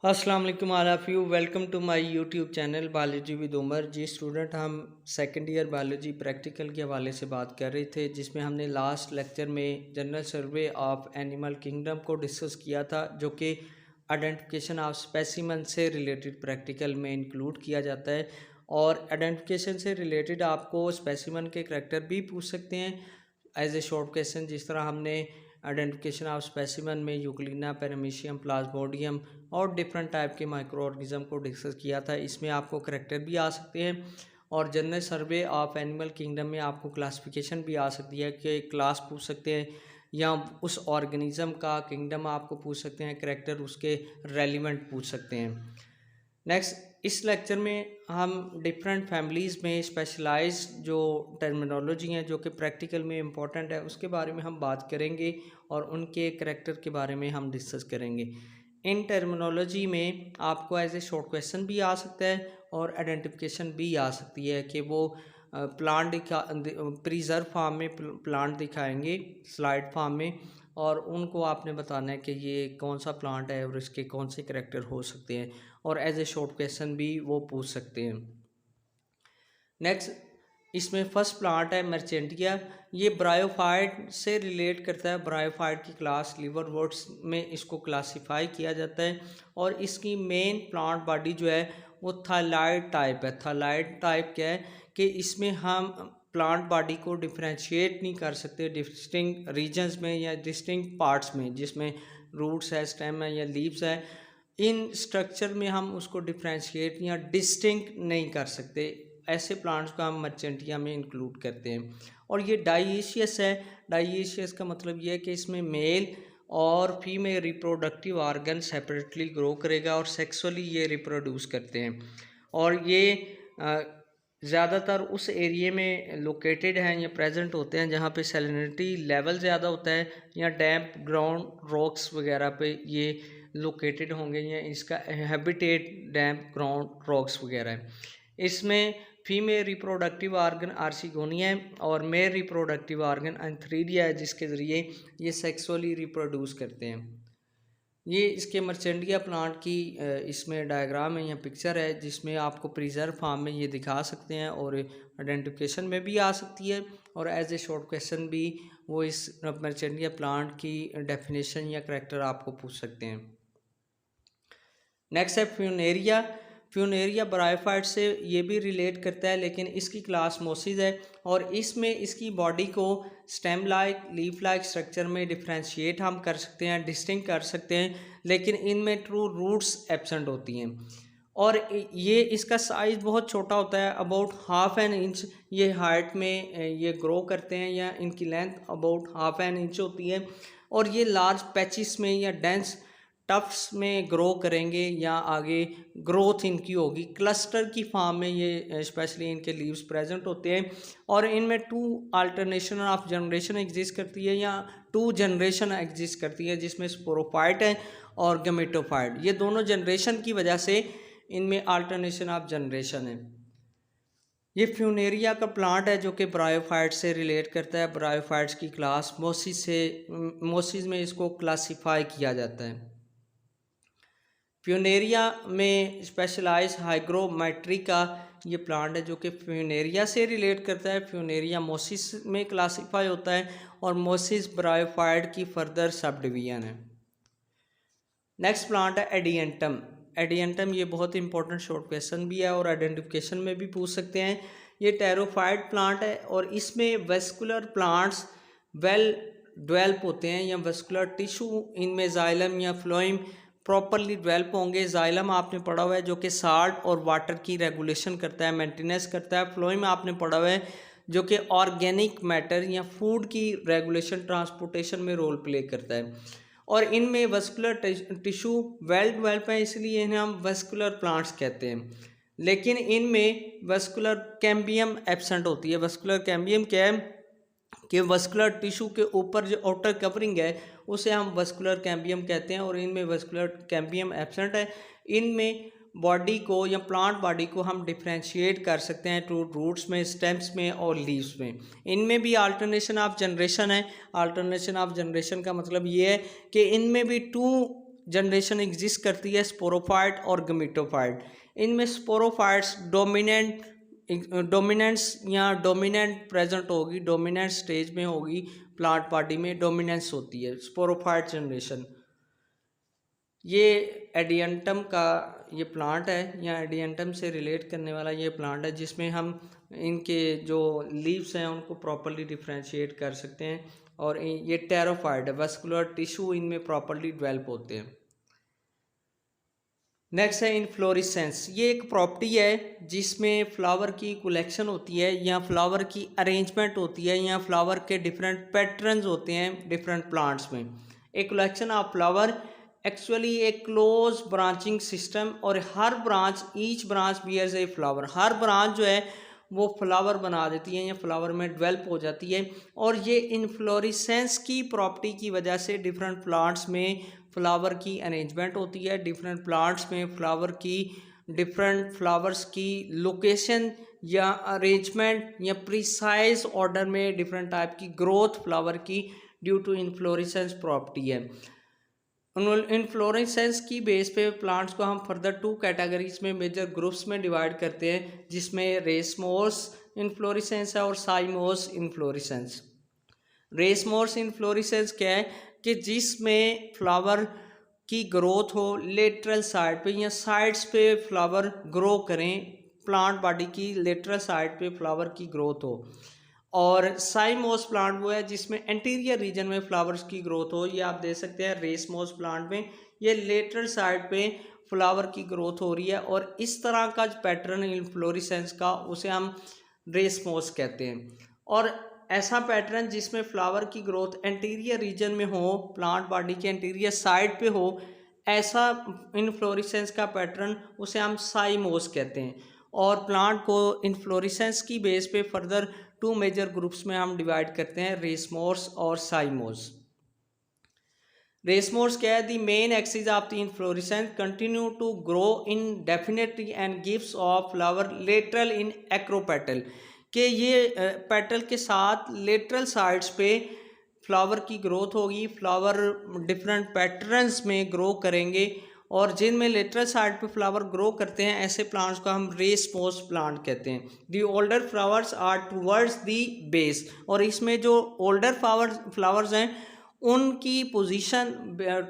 अस्सलाम वालेकुम all of you. Welcome to my YouTube channel biology with Umar. जी student, हम सेकंड ईयर बायोलॉजी प्रैक्टिकल के हवाले से बात कर रहे थे, जिसमें हमने लास्ट लेक्चर में general survey of animal kingdom को डिस्कस किया था, जो कि आइडेंटिफिकेशन ऑफ स्पेसिमन से रिलेटेड प्रैक्टिकल में इंक्लूड किया जाता है। और आइडेंटिफिकेशन से रिलेटेड आपको स्पेसिमन के करैक्टर भी पूछ सकते हैं एज ए शॉर्ट क्वेश्चन। जिस तरह हमने आइडेंटिफिकेशन ऑफ स्पेसिमन में यूक्लिना, पैरामीशियम, प्लाज्मोडियम और डिफरेंट टाइप के माइक्रो ऑर्गेनिज्म को डिस्कस किया था, इसमें आपको करैक्टर भी आ सकते हैं। और general survey of animal kingdom में आपको क्लासिफिकेशन भी आ सकती है कि क्लास पूछ सकते हैं, या उस ऑर्गेनिज्म का किंगडम आपको पूछ सकते हैं, करैक्टर उसके रेलिवेंट पूछ सकते हैं। नेक्स्ट, इस लेक्चर में हम डिफरेंट फैमिलीज़ में स्पेशलाइज्ड जो टर्मिनोलॉजी हैं जो कि प्रैक्टिकल में इम्पॉर्टेंट है, उसके बारे में हम बात करेंगे और उनके करैक्टर के बारे में हम डिस्कस करेंगे। इन टर्मिनोलॉजी में आपको एज ए शॉर्ट क्वेश्चन भी आ सकता है और आइडेंटिफिकेशन भी आ सकती है कि वो प्लांट प्रिजर्व फार्म में प्लांट दिखाएंगे स्लाइड फार्म में, और उनको आपने बताना है कि ये कौन सा प्लांट है और इसके कौन से करैक्टर हो सकते हैं, और एज ए शॉर्ट क्वेश्चन भी वो पूछ सकते हैं। नेक्स्ट, इसमें फर्स्ट प्लांट है मर्चेंटिया। ये ब्रायोफाइट से रिलेट करता है। ब्रायोफाइट की क्लास लिवरवर्ट्स में इसको क्लासिफाई किया जाता है, और इसकी मेन प्लांट बॉडी जो है वो थाइलाइड टाइप है। थाइलाइड टाइप क्या है कि इसमें हम प्लांट बॉडी को डिफ्रेंशिएट नहीं कर सकते डिस्टिंक्ट रीजन्स में या डिस्टिंक्ट पार्ट्स में, जिसमें रूट्स है, स्टेम है या लीव्स है। इन स्ट्रक्चर में हम उसको डिफ्रेंशिएट या डिस्टिंक्ट नहीं कर सकते। ऐसे प्लांट्स को हम मर्चेंटिया में इंक्लूड करते हैं। और ये डाइएशियस है। डाइएशियस का मतलब ये है कि इसमें मेल और female reproductive organ separately grow करेगा और सेक्सुअली ये रिप्रोड्यूस करते हैं। और ये ज़्यादातर उस एरिया में लोकेटेड हैं या प्रेजेंट होते हैं जहाँ पे सैलिनिटी लेवल ज़्यादा होता है, या डैम्प ग्राउंड रॉक्स वगैरह पे ये लोकेटेड होंगे, या इसका हैबिटेट डैम्प ग्राउंड रॉक्स वगैरह है। इसमें फीमेल रिप्रोडक्टिव ऑर्गन आर्सिगोनिया है और मेल रिप्रोडक्टिव ऑर्गन एंथ्रीडिया है, जिसके ज़रिए ये सेक्सुअली रिप्रोड्यूस करते हैं। ये इसके मर्चेंटिया प्लांट की इसमें डायग्राम है या पिक्चर है, जिसमें आपको प्रिजर्व फार्म में ये दिखा सकते हैं और आइडेंटिफिकेशन में भी आ सकती है, और एज ए शॉर्ट क्वेश्चन भी वो इस मर्चेंटिया प्लांट की डेफिनेशन या करैक्टर आपको पूछ सकते हैं। नेक्स्ट है फ्यूनेरिया। फ्यूनेरिया ब्रायोफाइट से ये भी रिलेट करता है, लेकिन इसकी क्लास मोसिस है, और इसमें इसकी बॉडी को stem like, leaf like structure में डिफ्रेंशिएट हम कर सकते हैं, डिस्टिंक्ट कर सकते हैं, लेकिन इनमें ट्रू रूट्स एब्सेंट होती हैं। और ये इसका साइज़ बहुत छोटा होता है, अबाउट हाफ एन इंच ये हाइट में ये ग्रो करते हैं, या इनकी length about half an inch होती है। और ये लार्ज पैचिस में या डेंस टफ्स में ग्रो करेंगे, या आगे ग्रोथ इनकी होगी क्लस्टर की फॉर्म में। ये स्पेशली इनके लीव्स प्रेजेंट होते हैं, और इनमें two alternation of generation exist करती है, या टू जनरेशन एग्जिस्ट करती है, जिसमें स्पोरोफाइट है और गमेटोफाइट। ये दोनों जनरेशन की वजह से इनमें अल्टरनेशन ऑफ जनरेशन है। ये फ्यूनेरिया का प्लांट है जो कि ब्रायोफाइट से रिलेट करता है। ब्रायोफाइट्स की क्लास मोसिस में इसको क्लासिफाई किया जाता है। फ्यूनेरिया में स्पेशलाइज हाइग्रोमेट्री का ये प्लांट है जो कि फ्यूनेरिया से रिलेट करता है। फ्यूनेरिया मोसिस में क्लासिफाई होता है, और मोसिस ब्रायोफाइट की फर्दर सब डिवीजन है। नेक्स्ट प्लांट है एडियंटम। एडियंटम ये बहुत इंपॉर्टेंट शॉर्ट क्वेश्चन भी है और आइडेंटिफिकेशन में भी पूछ सकते हैं। ये टेरोफाइट प्लांट है, और इसमें वेस्कुलर प्लांट्स वेल डेवलप होते हैं, या वेस्कुलर टिश्यू इनमें जाइलम या फ्लोइम प्रॉपरली डेवलप होंगे। जाइलम आपने पढ़ा हुआ है जो कि साल्ट और वाटर की रेगुलेशन करता है, मेंटेनेंस करता है। फ्लोइम आपने पढ़ा हुआ है जो कि ऑर्गेनिक मैटर या फूड की रेगुलेशन ट्रांसपोर्टेशन में रोल प्ले करता है। और इनमें वेस्कुलर टिश्यू वेल डेवलप है, इसलिए इन्हें हम वेस्कुलर प्लांट्स कहते हैं। लेकिन इनमें वेस्कुलर कैम्बियम एब्सेंट होती है। वेस्कुलर कैम्बियम क्या है कि वेस्कुलर टिश्यू के ऊपर जो आउटर कवरिंग है उसे हम वेस्कुलर कैम्बियम कहते हैं, और इनमें वेस्कुलर कैम्बियम एब्सेंट है। इनमें बॉडी को या प्लांट बॉडी को हम डिफ्रेंशिएट कर सकते हैं टू रूट्स में, स्टेम्स में और लीव्स में। इनमें भी अल्टरनेशन ऑफ जनरेशन है। अल्टरनेशन ऑफ जनरेशन का मतलब ये है कि इनमें भी टू जनरेशन एग्जिस्ट करती है, स्पोरोफाइट और गमीटोफाइट। इनमें स्पोरोफाइट्स डोमिनेंस या डोमिनेंट प्रेजेंट होगी, डोमिनेंट स्टेज में होगी, प्लांट बॉडी में डोमिनेंस होती है, स्पोरोफाइट जनरेशन। ये एडियंटम का ये प्लांट है, या एडियंटम से रिलेट करने वाला ये प्लांट है, जिसमें हम इनके जो लीव्स हैं उनको प्रॉपर्ली डिफ्रेंशिएट कर सकते हैं। और ये टेरोफाइट है, वस्कुलर टिश्यू इनमें प्रॉपर्ली डेवलप होते हैं। नेक्स्ट है इनफ्लोरेसेंस। ये एक प्रॉपर्टी है जिसमें फ्लावर की कलेक्शन होती है, या फ्लावर की अरेंजमेंट होती है, या फ्लावर के डिफरेंट पैटर्न्स होते हैं डिफरेंट प्लांट्स में। एक कलेक्शन ऑफ फ्लावर एक्चुअली एक क्लोज ब्रांचिंग सिस्टम, और हर branch, each branch bears a flower, हर ब्रांच जो है वो फ्लावर बना देती है या फ्लावर में डेवलप हो जाती है। और ये इनफ्लोरेसेंस की प्रॉपर्टी की वजह से डिफरेंट प्लांट्स में फ्लावर की अरेंजमेंट होती है, डिफरेंट प्लांट्स में फ्लावर की डिफरेंट फ्लावर्स की लोकेशन या अरेंजमेंट या प्रिसाइज ऑर्डर में डिफरेंट टाइप की ग्रोथ फ्लावर की ड्यू टू इनफ्लोरेसेंस प्रॉपर्टी है। इनफ्लोरेसेंस की बेस पे प्लांट्स को हम फर्दर 2 कैटेगरीज में मेजर ग्रुप्स में डिवाइड करते हैं, जिसमें रेसमोस इनफ्लोरेसेंस है और साइमोस इनफ्लोरेसेंस। रेसमोस इनफ्लोरेसेंस क्या है कि जिसमें फ्लावर की ग्रोथ हो लेटरल साइड पे या साइड्स पे फ्लावर ग्रो करें, प्लांट बॉडी की लेटरल साइड पे फ्लावर की ग्रोथ हो। और साइमोस प्लांट वो है जिसमें एंटीरियर रीजन में फ्लावर्स की ग्रोथ हो। ये आप देख सकते हैं रेसमोस प्लांट में ये लेटरल साइड पे फ्लावर की ग्रोथ हो रही है, और इस तरह का पैटर्न इनफ्लोरेसेंस का उसे हम रेसमोस कहते हैं। और ऐसा पैटर्न जिसमें फ्लावर की ग्रोथ एंटीरियर रीजन में हो, प्लांट बॉडी के एंटीरियर साइड पे हो, ऐसा इनफ्लोरेसेंस का पैटर्न उसे हम साइमोस कहते हैं। और प्लांट को इनफ्लोरेसेंस की बेस पे फर्दर 2 मेजर ग्रुप्स में हम डिवाइड करते हैं, रेसमोस और साइमोस। रेसमोस क्या है? The main axis of the inflorescence continue to grow indefinitely and gives off flower lateral in acropetal, कि ये पेटल के साथ लेटरल साइड्स पे फ्लावर की ग्रोथ होगी, फ्लावर डिफरेंट पैटर्न्स में ग्रो करेंगे, और जिनमें लेटरल साइड पे फ्लावर ग्रो करते हैं ऐसे प्लांट्स को हम रेसमोस प्लांट कहते हैं। The older flowers are towards the base, और इसमें जो ओल्डर फ्लावर्स हैं उनकी पोजीशन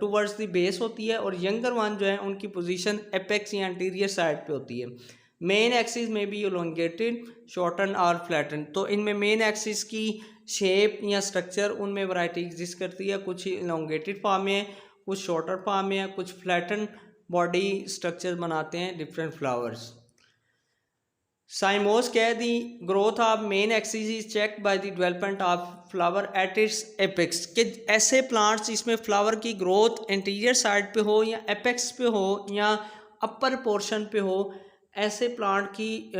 टूवर्ड्स दी बेस होती है, और यंगर वन जो है उनकी पोजीशन एपेक्स या एंटीरियर साइड पे होती है। मेन एक्सिस में भी एलोंगेटेड, शॉर्टन और फ्लैटन। तो इनमें मेन एक्सिस की शेप या स्ट्रक्चर उनमें वैरायटी एग्जिस्ट करती है, कुछ एलोंगेटेड फॉर्म में है, कुछ शॉर्टर फॉर्म में है, कुछ फ्लैटन बॉडी स्ट्रक्चर बनाते हैं डिफरेंट फ्लावर्स। साइमोस क्या है? The growth of main axis is check by the development of flower at its apex, कि ऐसे प्लांट्स जिसमें फ्लावर की ग्रोथ एंटीरियर साइड पे हो या एपेक्स पे हो या अपर पोर्शन पे हो, ऐसे प्लांट की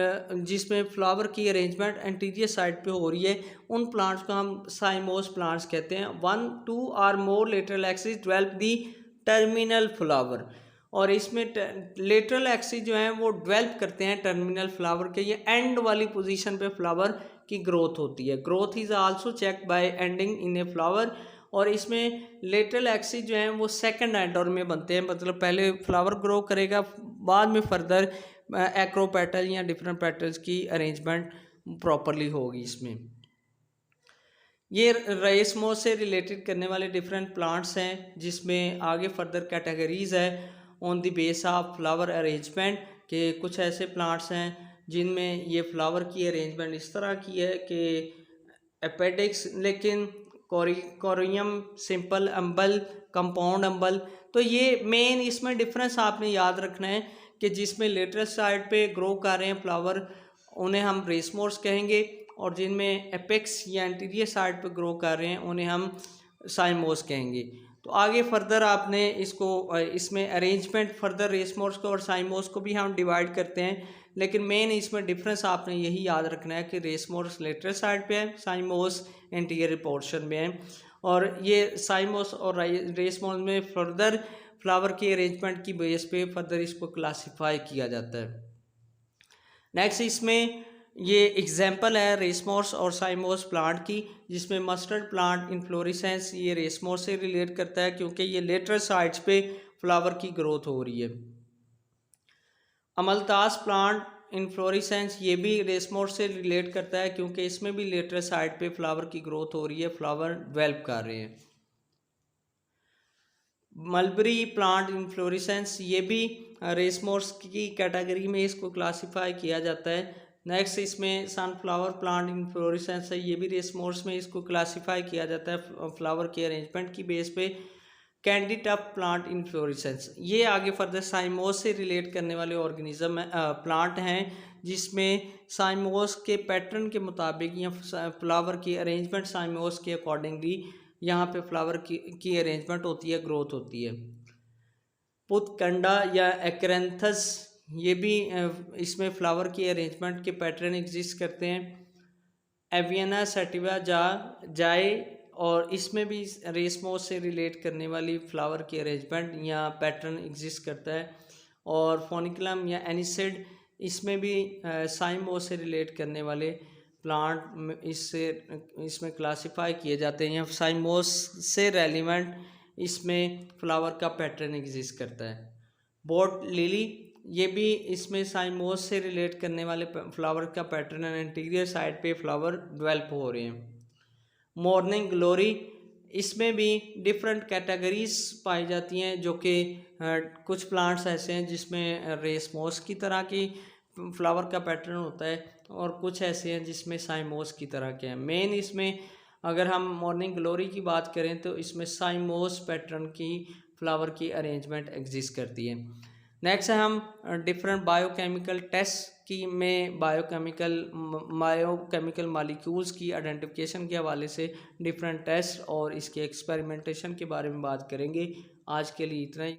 जिसमें फ्लावर की अरेंजमेंट एंटीरियर साइड पे हो रही है, उन प्लांट्स को हम साइमोस प्लांट्स कहते हैं। 1, 2 और more lateral axis develop the terminal flower, और इसमें लेटरल एक्सिस जो है वो डेवलप करते हैं टर्मिनल फ्लावर के, ये एंड वाली पोजीशन पे फ्लावर की ग्रोथ होती है। Growth is also check by ending in a flower, और इसमें लेटरल एक्सिस जो है वो सेकंड एंडर में बनते हैं, मतलब पहले फ्लावर ग्रो करेगा, बाद में फर्दर एक्रोपेटल या डिफरेंट पेटल्स की अरेंजमेंट प्रॉपरली होगी इसमें। ये रेसमोस से रिलेटेड करने वाले डिफरेंट प्लांट्स हैं, जिसमें आगे फर्दर कैटेगरीज है on the base of flower arrangement, के कुछ ऐसे प्लांट्स हैं जिनमें ये फ्लावर की अरेंजमेंट इस तरह की है कि एपेडिक्स, लेकिन कोरियम, सिंपल अम्बल, कंपाउंड अम्बल। तो ये मेन इसमें डिफरेंस आपने याद रखना है कि जिसमें लेटरल साइड पे ग्रो कर रहे हैं फ्लावर उन्हें हम रेसमोस कहेंगे, और जिनमें एपेक्स या एंटीरियर साइड पे ग्रो कर रहे हैं उन्हें हम साइमोस कहेंगे। तो आगे फर्दर आपने इसको इसमें अरेंजमेंट फर्दर रेसमोस को और साइमोस को भी हम डिवाइड करते हैं, लेकिन मेन इसमें डिफरेंस आपने यही याद रखना है कि रेसमोस लेटरल साइड पे है, साइमोस एंटीरियर पोर्शन में है। और ये साइमोस और रेसमोस में फर्दर फ्लावर की अरेंजमेंट की बेस पे फर्दर इसको क्लासिफाई किया जाता है। नेक्स्ट इसमें ये एग्जाम्पल है रेसमोस और साइमोस प्लांट की, जिसमें मस्टर्ड प्लांट इनफ्लोरेसेंस ये रेसमोस से रिलेट करता है क्योंकि ये लेटरल साइड्स पे फ्लावर की ग्रोथ हो रही है। अमलतास प्लांट इनफ्लोरेसेंस, ये भी रेसमोर से रिलेट करता है क्योंकि इसमें भी लेटरल साइड पे फ्लावर की ग्रोथ हो रही है, फ्लावर डेवलप कर रहे हैं। मलबरी प्लांट इनफ्लोरेसेंस, ये भी रेसमोर्स की कैटेगरी में इसको क्लासिफाई किया जाता है। नेक्स्ट इसमें सनफ्लावर प्लांट इनफ्लोरेसेंस है, ये भी रेसमोर्स में इसको क्लासिफाई किया जाता है फ्लावर के अरेंजमेंट की बेस पे। कैंडी टफ प्लांट इनफ्लोरेसेंस, ये आगे फर्दर साइमोस से रिलेट करने वाले ऑर्गेनिज्म प्लांट हैं जिसमें साइमोस के पैटर्न के मुताबिक या फ्लावर की अरेंजमेंट साइमोस के अकॉर्डिंगली यहाँ पे फ्लावर की अरेंजमेंट होती है, ग्रोथ होती है। पुतकंडा या एक्रेंथस, ये भी इसमें फ्लावर की अरेंजमेंट के पैटर्न एग्जिस्ट करते हैं। एवियना सेटिवा जाए, और इसमें भी रेसमोस से रिलेट करने वाली फ्लावर की अरेंजमेंट या पैटर्न एग्जिस्ट करता है। और फोनिकुलम या एनिसिड, इसमें भी साइमोस से रिलेट करने वाले प्लांट इसमें क्लासिफाई किए जाते हैं या साइमोस से रेलिवेंट इसमें फ्लावर का पैटर्न एग्जिस्ट करता है। बोट लिली, ये भी इसमें साइमोस से रिलेट करने वाले फ्लावर का पैटर्न है, इंटीरियर साइड पे फ्लावर डेवलप हो रहे हैं। मॉर्निंग ग्लोरी, इसमें भी डिफरेंट कैटेगरीज पाई जाती हैं जो कि कुछ प्लांट्स ऐसे हैं जिसमें रेसमोस की तरह की फ्लावर का पैटर्न होता है और कुछ ऐसे हैं जिसमें साइमोस की तरह के हैं। मेन इसमें अगर हम मॉर्निंग ग्लोरी की बात करें तो इसमें साइमोस पैटर्न की फ्लावर की अरेंजमेंट एग्जिस्ट करती है। नेक्स्ट है हम डिफरेंट बायोकेमिकल टेस्ट की में बायोकेमिकल मॉलिक्यूल्स की आइडेंटिफिकेशन के हवाले से डिफरेंट टेस्ट और इसके एक्सपेरिमेंटेशन के बारे में बात करेंगे। आज के लिए इतना ही।